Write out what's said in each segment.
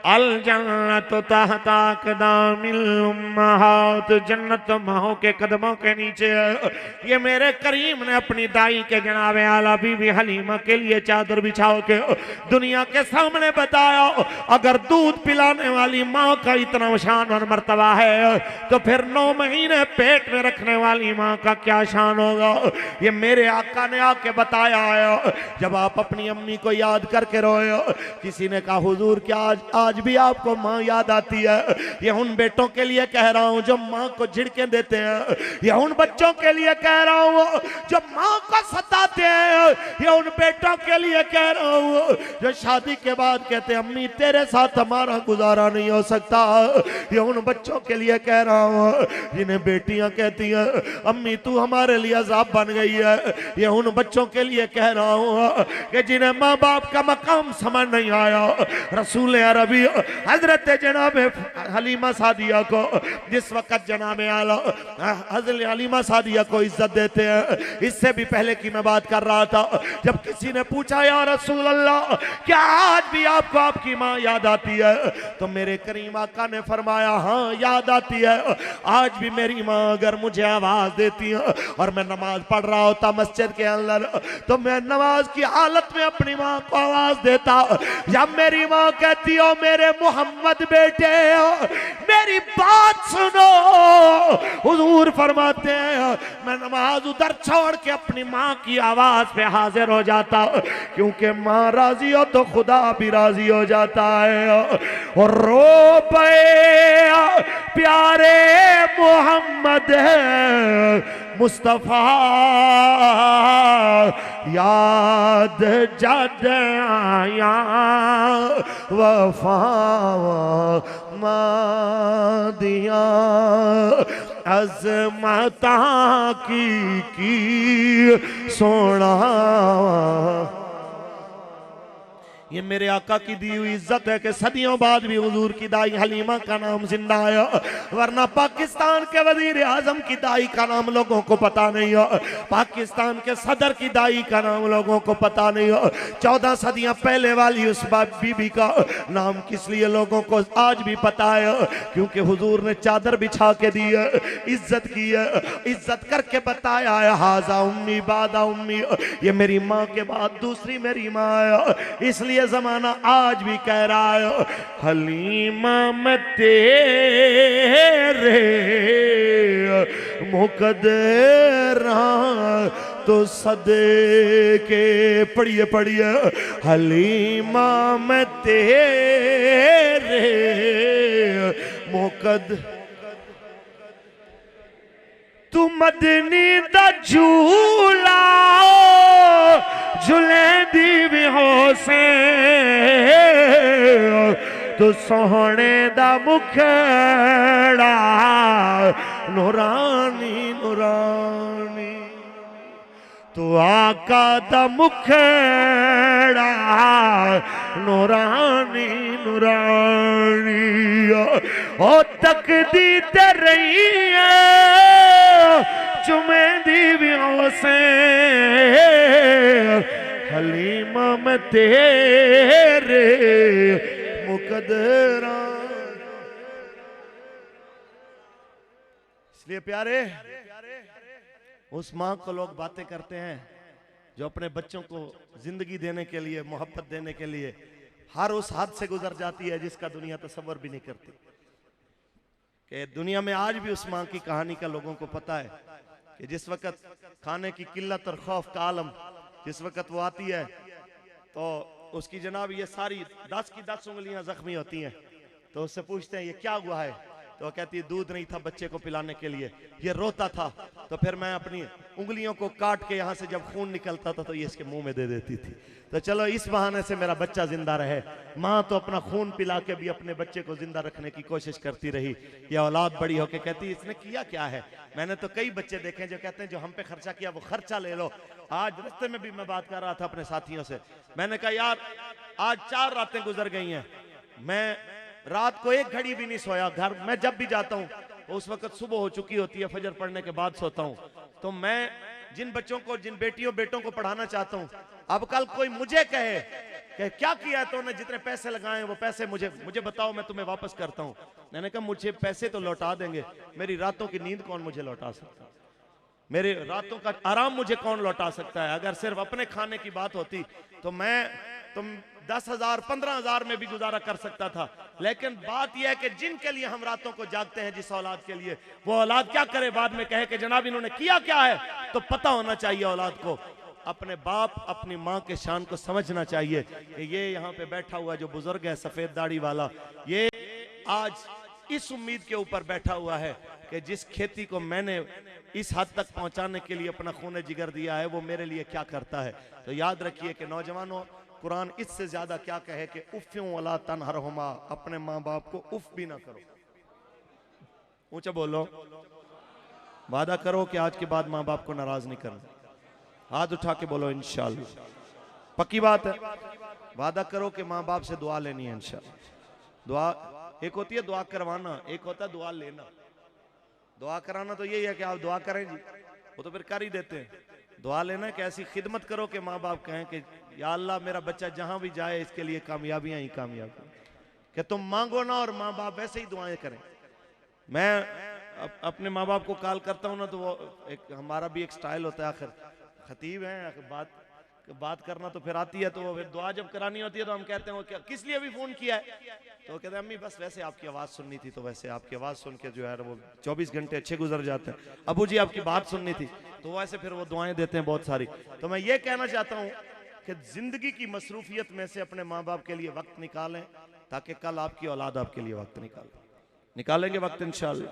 अल जन्नत तहता अक़दामिल उम्महात, जन्नत माओ के कदमों के नीचे है। ये मेरे करीम ने अपनी दाई के जनाब आला बीबी हलीमा के लिए चादर बिछाओ के दुनिया के सामने बताया, अगर दूध पिलाने वाली माँ का इतना शान और मर्तबा है तो फिर 9 महीने पेट में रखने वाली माँ का क्या शान होगा। ये मेरे आका ने आके बताया है। जब आप अपनी अम्मी को याद करके रोए, किसी ने कहा हुजूर क्या आज भी आपको माँ याद आती है? ये उन बेटों के लिए कह रहा हूँ जो माँ को झिड़के देते हैं, ये उन बच्चों के लिए कह रहा हूँ जो माँ को सताते हैं, ये उन बेटों के लिए कह रहा हूँ जो शादी के बाद कहते हैं अम्मी तेरे साथ हमारा गुजारा नहीं हो सकता। ये उन बच्चों के लिए कह रहा हूँ जिन्हें बेटियां कहती हैं अम्मी तू हमारे लिए अज़ाब बन गई है। ये उन बच्चों के लिए कह रहा हूँ कि जिन्हें माँ बाप का मकाम समझ नहीं आया। रसूल अरबी हजरत जनाब हलीमा सादिया को जिस वक्त जनाब आला हजरत हलीमा सादिया को इज्जत देते हैं, इससे भी पहले की मैं बात कर रहा था, जब किसी ने पूछा या रसूल अल्लाह क्या आज भी आपको आपकी माँ याद आती है? तो मेरे करीम आका ने फरमाया हाँ याद आती है। आज भी मेरी माँ अगर मुझे आवाज देती है और मैं नमाज पढ़ रहा होता मस्जिद के अंदर, तो मैं नमाज की हालत में अपनी माँ को आवाज देता। जब मेरी माँ कहती हो मेरे मोहम्मद बेटे मेरी बात सुनो, हुजूर फरमाते हैं मैं नमाज उधर छोड़ के अपनी माँ की आवाज पे हाजिर हो जाता, क्योंकि माँ राजी हो तो खुदा भी राजी हो जाता है। और रो पे प्यारे मोहम्मद मुस्तफा याद जद आया वफा दिया अज़मता की सोना। ये मेरे आका की दी हुई इज्जत है कि सदियों बाद भी हुजूर की दाई हलीमा का नाम जिंदा है, वरना पाकिस्तान के वजीर आजम की दाई का नाम लोगों को पता नहीं हो, पाकिस्तान के सदर की दाई का नाम लोगों को पता नहीं हो। 14 सदियां पहले वाली उस बीबी का नाम किस लिए लोगों को आज भी पता है? क्योंकि हुजूर ने चादर बिछा के दी है, इज्जत की है, इज्जत करके बताया है हाजा उम्मी बादा उम्मी, ये मेरी माँ के बाद दूसरी मेरी माँ है। इसलिए जमाना आज भी कह रहा है हलीमा मैं तेरे मुकद्दरा तो सदे के पढ़िए पढ़िए हलीमा मैं तेरे मुकद तू मदनी दा झूला झूले दी भी हो से तू सोहने दा मुखड़ा नूरानी नूरानी, तू आका दा मुखड़ा नूरानी नूरानी। ओ तकदी ते रही है चुमे दीवियों से हलीमा मैं तेरे मुकद्दरा। इसलिए प्यारे उस माँ को लोग बातें करते हैं जो अपने बच्चों को जिंदगी देने के लिए मोहब्बत देने के लिए हर उस हद से गुजर जाती है जिसका दुनिया तसव्वुर भी नहीं करती। कि दुनिया में आज भी उस माँ की कहानी का लोगों को पता है कि जिस वक्त खाने की किल्लत और खौफ का आलम जिस वक्त वो आती है तो उसकी जनाब ये सारी 10 की 10 उंगलियां जख्मी होती हैं। तो उससे पूछते हैं ये क्या हुआ है? तो कहती है दूध नहीं था बच्चे को पिलाने के लिए, ये रोता था तो फिर मैं अपनी उंगलियों को काट के यहाँ से जब खून निकलता था तो ये इसके मुंह में दे देती थी। तो चलो इस बहाने से मेरा बच्चा जिंदा रहे। माँ तो अपना खून पिला के भी अपने बच्चे को जिंदा रखने की कोशिश करती रही। ये औलाद बड़ी होके कहती इसने किया क्या है? मैंने तो कई बच्चे देखे जो कहते हैं जो हम पे खर्चा किया वो खर्चा ले लो। आज रास्ते में भी मैं बात कर रहा था अपने साथियों से, मैंने कहा यार आज 4 रातें गुजर गई हैं, मैं रात को 1 घड़ी भी नहीं सोया। घर मैं जब भी जाता हूँ उस वक्त सुबह हो चुकी होती है, फजर पढ़ने के बाद सोता हूँ। तो मैं जिन बच्चों को जिन बेटियों बेटों को पढ़ाना चाहता हूँ, अब कल कोई मुझे कहे कि क्या किया है तूने, जितने पैसे लगाए वो पैसे मुझे बताओ, मैं तुम्हें वापस करता हूँ। मैंने कहा मुझे पैसे तो लौटा देंगे, मेरी रातों की नींद कौन मुझे लौटा सकता है, मेरे रातों का आराम मुझे कौन लौटा सकता है। अगर सिर्फ अपने खाने की बात होती तो मैं तुम 10,000 15,000 में भी गुजारा कर सकता था, लेकिन बात यह है कि जिनके लिए हम रातों को जागते हैं, जिस औलाद के लिए, वो औलाद क्या करे, बाद में कहे कि जनाब इन्होंने किया क्या है। तो पता होना चाहिए औलाद को, अपने बाप अपनी माँ के शान को समझना चाहिए कि ये यहाँ पे बैठा हुआ जो बुजुर्ग है सफेद दाढ़ी वाला, ये आज इस उम्मीद के ऊपर बैठा हुआ है कि जिस खेती को मैंने इस हद तक पहुंचाने के लिए अपना खून जिगर दिया है, वो मेरे लिए क्या करता है। तो याद रखिए कि नौजवानों, कुरान इससे ज्यादा क्या कहे कि उफ़्यों वला तनहरहुमा, अपने माँ बाप को उफ भी ना करो। ऊंचा बोलो, वादा करो कि आज के बाद माँ बाप को नाराज नहीं करना। हाथ उठा के बोलो इंशाअल्लाह, पक्की बात है। वादा करो कि माँ बाप से दुआ लेनी है इंशाअल्लाह। दुआ एक होती है दुआ करवाना, एक होता है दुआ लेना। दुआ कराना तो यही है कि आप दुआ करें जी, वो तो फिर कर ही देते हैं। दुआ लेना कि ऐसी खिदमत करो कि माँ बाप कहें कि या अल्लाह मेरा बच्चा जहां भी जाए इसके लिए कामयाबियां ही कामयाबी, कि तुम मांगो ना और माँ बाप वैसे ही दुआएं करें। मैं अपने माँ बाप को कॉल करता हूँ ना, तो वो एक हमारा भी एक स्टाइल होता है, आखिर खतीब हैं, बात करना तो फिर आती है, तो फिर दुआ जब करानी होती है तो हम कहते हैं वो क्या किस लिए भी फोन किया है, तो वो कहते हैं अम्मी बस वैसे आपकी आवाज़ सुननी थी, तो वैसे आपकी आवाज़ सुन के जो है वो 24 घंटे अच्छे गुजर जाते हैं। अबू जी आपकी बात सुननी थी, तो वैसे फिर वो दुआएं देते हैं बहुत सारी। तो मैं ये कहना चाहता हूँ कि जिंदगी की मसरूफियत में से अपने माँ बाप के लिए वक्त निकालें, ताकि कल आपकी औलाद आपके लिए वक्त निकालेंगे वक्त इंशाअल्लाह।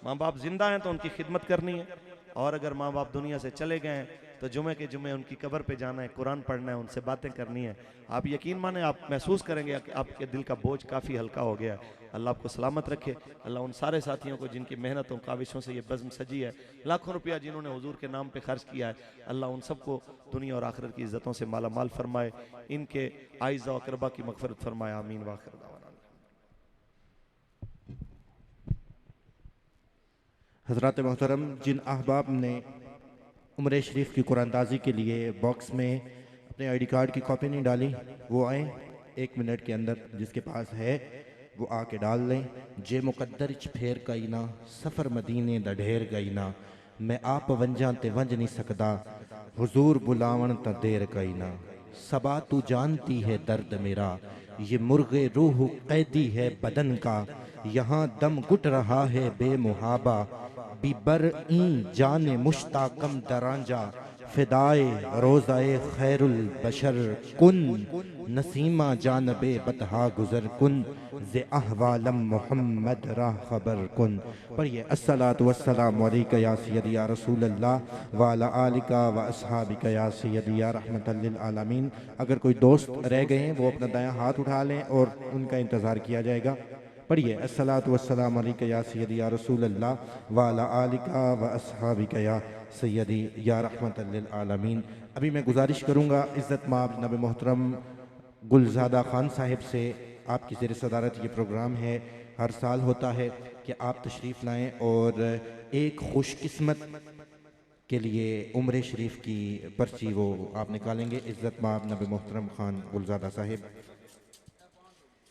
माँ बाप जिंदा हैं तो उनकी खिदमत करनी है, और अगर माँ बाप दुनिया से चले गए हैं तो जुमे के जुमे उनकी कब्र पे जाना है, कुरान पढ़ना है, उनसे बातें करनी है। आप यकीन माने, आप महसूस करेंगे कि आपके दिल का बोझ काफ़ी हल्का हो गया। अल्लाह आपको सलामत रखे। अल्लाह उन सारे साथियों को जिनकी मेहनतों काविशों से ये बज़्म सजी है, लाखों रुपया जिन्होंने हुजूर के नाम पे खर्च किया है, अल्लाह उन सबको दुनिया और आखिरत की इज़्ज़तों से माला माल फरमाए, इनके आइज़ा व अक़रबा की मग़फ़िरत फरमाए। आमीन व आखिर दावाना। हज़रात मोहतरम, जिन अहबाब ने उम्र शरीफ की कुरानदाजी के लिए बॉक्स में अपने आईडी कार्ड की कॉपी नहीं डाली, वो आए 1 मिनट के अंदर, जिसके पास है वो आके डाल लें। जे मुकद्दर च फेर कई ना, सफ़र मदीने दा ढेर गई ना, मैं आप वंजां ते वंज नहीं सकदा, हुजूर बुलावन ता देर कई ना। सबा तू जानती है दर्द मेरा, ये मुर्गे रूह कैदी है बदन का, यहाँ दम घुट रहा है बेमुहाबा, बिबर ई जाने मुश्ताकम दरांजा, फिदाए रोज़ाए खैरुल बशर कुन, नसीमा जानबे बतहा गुजर कुन, ज़े अहवालम मोहम्मद राह खबर कुन। पर ये अस्सलातु वस्सलामु अलैका या सय्यदी या रसूल अल्लाह व अला आलिका व अस्हाबिका या सय्यदी या रहमतल लिल आलमीन। अगर कोई दोस्त रह गए हैं वो अपना दायां हाथ उठा लें और उनका इंतज़ार किया जाएगा। पढ़िए अस्सलातु वस्सलामु अलैका या सय्यदी या रसूल अल्लाह व अला आलिका व अस्हाबिका या सय्यदी या रहमतल लिल आलमीन। अभी मैं गुजारिश करूँगा इज़्ज़त माब जनाब मोहतरम गुलज़ादा खान साहिब से, आपकी ज़ेर सदारत ये प्रोग्राम है, हर साल होता है कि आप तशरीफ़ लाएँ और एक खुशकिस्मत के लिए उम्र शरीफ की पर्ची वो आप निकालेंगे। इज़्ज़त माब जनाब मोहतरम खान गुलज़ादा साहिब।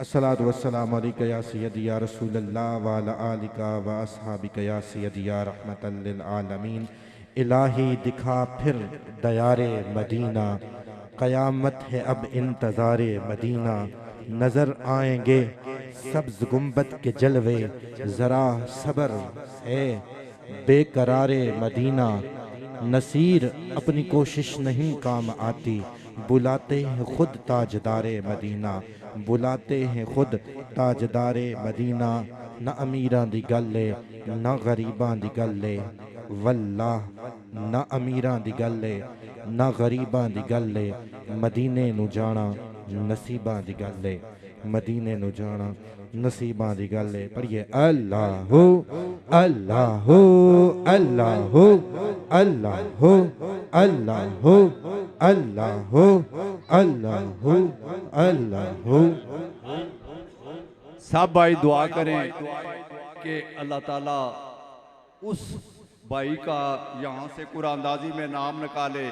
अस्सलातु वस्सलामु अलैका या सय्यदी या रसूल अल्लाह व अला आलिका व अस्हाबिका या सय्यदी या रहमतल लिल आलमीन। इलाही दिखा फिर दयारे मदीना, क़यामत है अब इंतज़ारे मदीना, नज़र आएंगे सब्ज़ गुंबद के जलवे, ज़रा सब्र है बेकरारे मदीना, नसीर अपनी कोशिश नहीं काम आती, बुलाते हैं खुद ताजदारे मदीना, बुलाते हैं खुद ताजदारे मदीना। न अमीरां दी गल है न गरीबां दी गल है, वल्लाह न अमीरां दी गल है न गरीबां दी गल है, मदीने नू जाना नसीबां दी गल है, मदीने नू जाना नसीबां दी गल है। पर ये अल्लाह हो अल्लाह हो अल्लाह हो अल्लाह हो अल्लाह हो अल्लाह हो अल्लाह हो अल्लाह हो। सब भाई दुआ करें कि अल्लाह ताला उस भाई का यहाँ से कुरानदाजी में नाम निकाले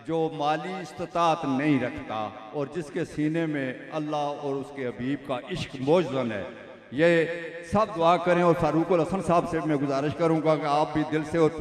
जो माली इस्तात नहीं रखता और जिसके सीने में अल्लाह और उसके हबीब का इश्क मौजूद है। ये सब दुआ करें और फारूक अल हसन साहब से मैं गुजारिश करूंगा कि आप भी दिल से और